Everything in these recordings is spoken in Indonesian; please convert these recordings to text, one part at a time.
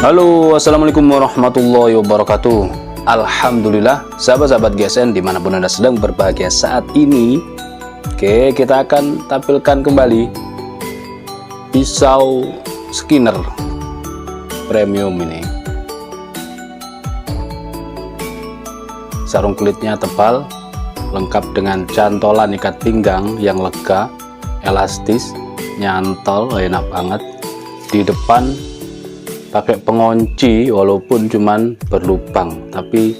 Halo, assalamualaikum warahmatullahi wabarakatuh. Alhamdulillah, sahabat-sahabat GSN dimanapun Anda sedang berbahagia saat ini. Oke, kita akan tampilkan kembali pisau skinner premium ini. Sarung kulitnya tebal, lengkap dengan cantolan ikat pinggang yang lega, elastis, nyantol, enak banget. Di depan pakai pengunci walaupun cuman berlubang, tapi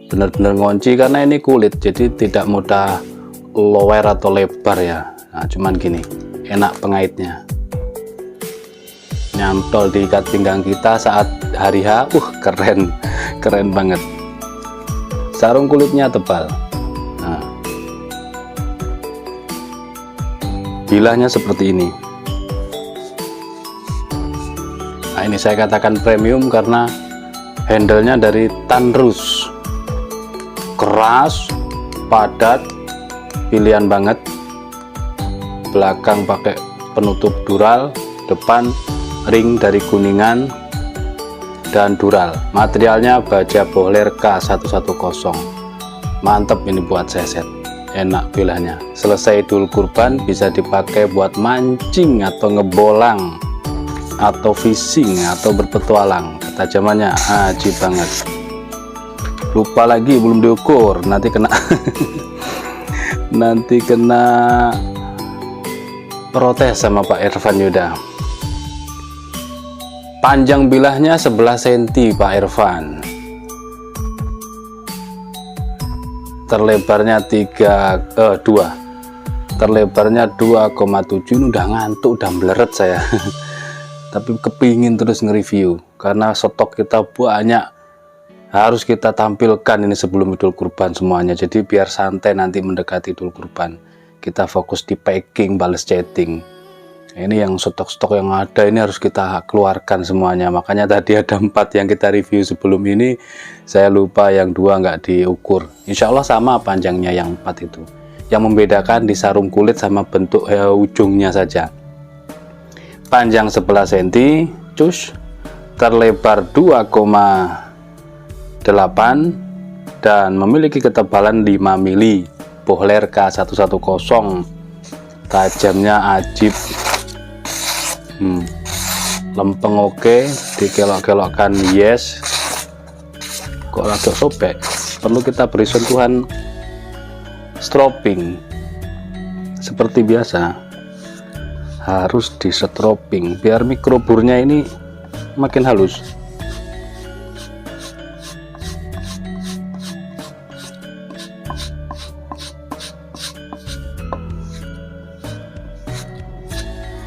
benar-benar ngunci karena ini kulit, jadi tidak mudah lower atau lebar ya. Nah, cuman gini, enak pengaitnya, nyantol di ikat pinggang kita saat hari H. Keren banget. Sarung kulitnya tebal. Nah, bilahnya seperti ini. Nah, ini saya katakan premium karena handle-nya dari Tanrus, keras, padat, pilihan banget. Belakang pakai penutup dural, depan ring dari Kuningan dan dural. Materialnya baja bohler K110. Mantep ini buat seset, enak bilahnya. Selesai Idul Kurban bisa dipakai buat mancing atau ngebolang, atau fishing, atau berpetualang. Ketajamannya ajib banget. Lupa lagi belum diukur, nanti kena nanti kena protes sama Pak Irfan Yuda. Panjang bilahnya 11 cm Pak Irfan, terlebarnya 2, terlebarnya 2,7. Ini udah ngantuk, udah meleret saya tapi kepingin terus nge-review karena stok kita banyak, harus kita tampilkan ini sebelum Idul Kurban semuanya. Jadi biar santai nanti mendekati Idul Kurban, kita fokus di packing, bales chatting. Ini yang stok-stok yang ada ini harus kita keluarkan semuanya. Makanya tadi ada 4 yang kita review sebelum ini, saya lupa yang 2 nggak diukur. Insya Allah sama panjangnya yang 4 itu. Yang membedakan di sarung kulit sama bentuk ujungnya saja. Panjang 11 cm, cus, terlebar 2,8 dan memiliki ketebalan 5 mili. Bohler K110, tajamnya ajib. Lempeng oke, dikelok-kelokkan yes. Kok agak sobek, perlu kita beri sentuhan stropping seperti biasa. Harus di stropping biar mikroburnya ini makin halus.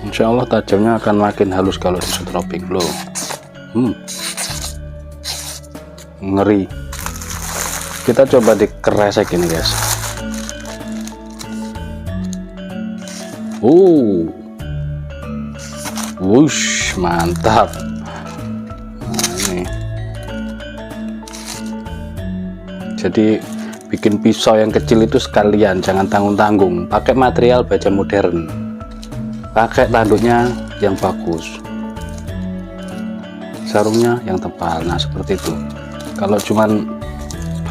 Insya Allah tajamnya akan makin halus kalau di stropping loh. Ngeri. Kita coba dikeresek ini guys. Wush, mantap. Nah, ini jadi bikin pisau yang kecil itu sekalian, jangan tanggung-tanggung. Pakai material baja modern, pakai tanduknya yang bagus, sarungnya yang tebal. Nah seperti itu. Kalau cuman,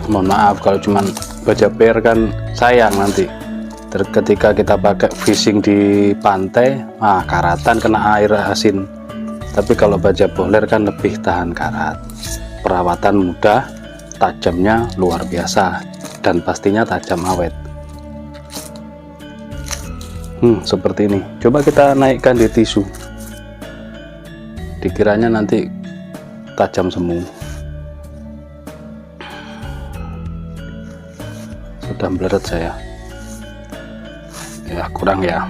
mohon maaf, kalau cuman baja per kan sayang nanti ketika kita pakai fishing di pantai, karatan, kena air asin. Tapi kalau baja bohler kan lebih tahan karat, perawatan mudah, tajamnya luar biasa, dan pastinya tajam awet. Seperti ini. Coba kita naikkan di tisu, dikiranya nanti tajam semu. Sudah meleret saya. Ya kurang ya,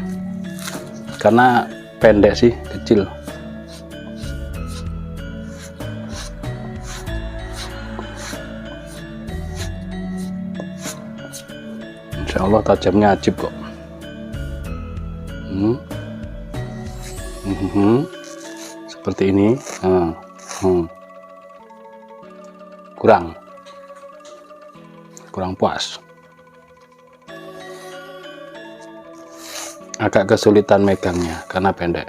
karena pendek sih, kecil. Insya Allah tajamnya ajib kok. Seperti ini. Kurang puas. Agak kesulitan megangnya karena pendek.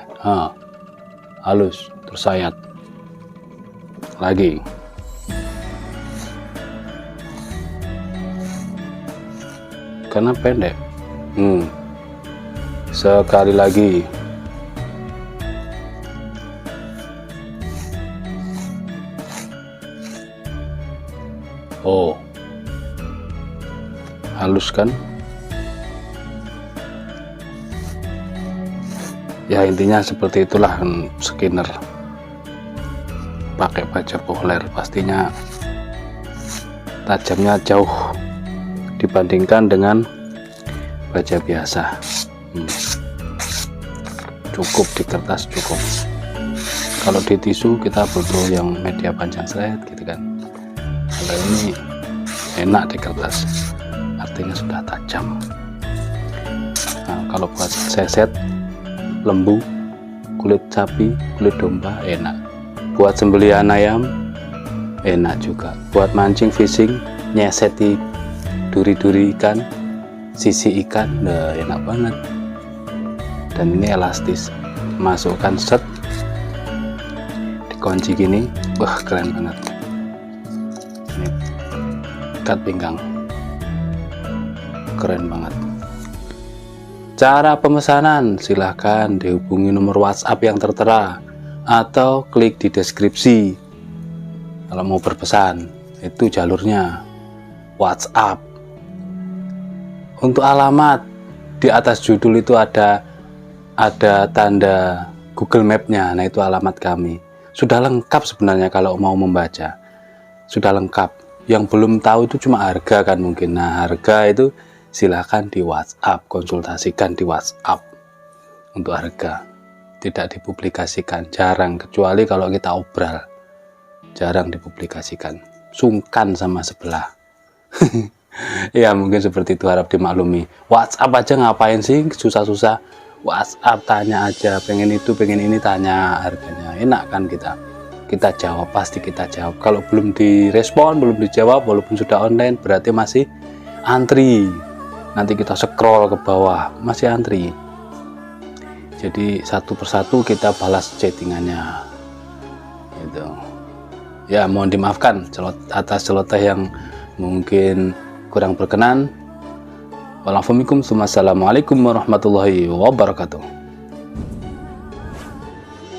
Halus, tersayat. lagi. Karena pendek. Sekali lagi. Oh, halus kan? Ya intinya seperti itulah skinner pakai baja poler, pastinya tajamnya jauh dibandingkan dengan baja biasa. Cukup di kertas cukup. Kalau di tisu kita butuh yang media panjang seret gitu kan. Kalau ini enak di kertas, artinya sudah tajam. Nah, kalau buat seset lembu, kulit sapi, kulit domba enak. Buat sembelihan ayam enak juga. Buat mancing fishing, nyeseti duri-duri ikan, sisi ikan, enak banget. Dan ini elastis, masukkan set, dikunci gini, wah keren banget. Ini ikat pinggang, keren banget. Cara pemesanan silahkan dihubungi nomor WhatsApp yang tertera atau klik di deskripsi. Kalau mau berpesan itu jalurnya WhatsApp. Untuk alamat di atas judul itu ada tanda Google Map-nya. Nah itu alamat kami. Sudah lengkap sebenarnya kalau mau membaca. Sudah lengkap. Yang belum tahu itu cuma harga kan mungkin. Nah harga itu silahkan di WhatsApp, konsultasikan di WhatsApp untuk harga. Tidak dipublikasikan, jarang, kecuali kalau kita obral, jarang dipublikasikan, sungkan sama sebelah. Ya mungkin seperti itu, harap dimaklumi. WhatsApp aja ngapain sih susah-susah, WhatsApp tanya aja, pengen itu pengen ini, tanya harganya, enak kan kita jawab, pasti kita jawab. Kalau belum direspon, belum dijawab, walaupun sudah online, berarti masih antri. Nanti kita scroll ke bawah, masih antri. Jadi satu persatu kita balas chattingannya gitu. Ya mohon dimaafkan atas celoteh yang mungkin kurang berkenan. Wassalamualaikum warahmatullahi wabarakatuh.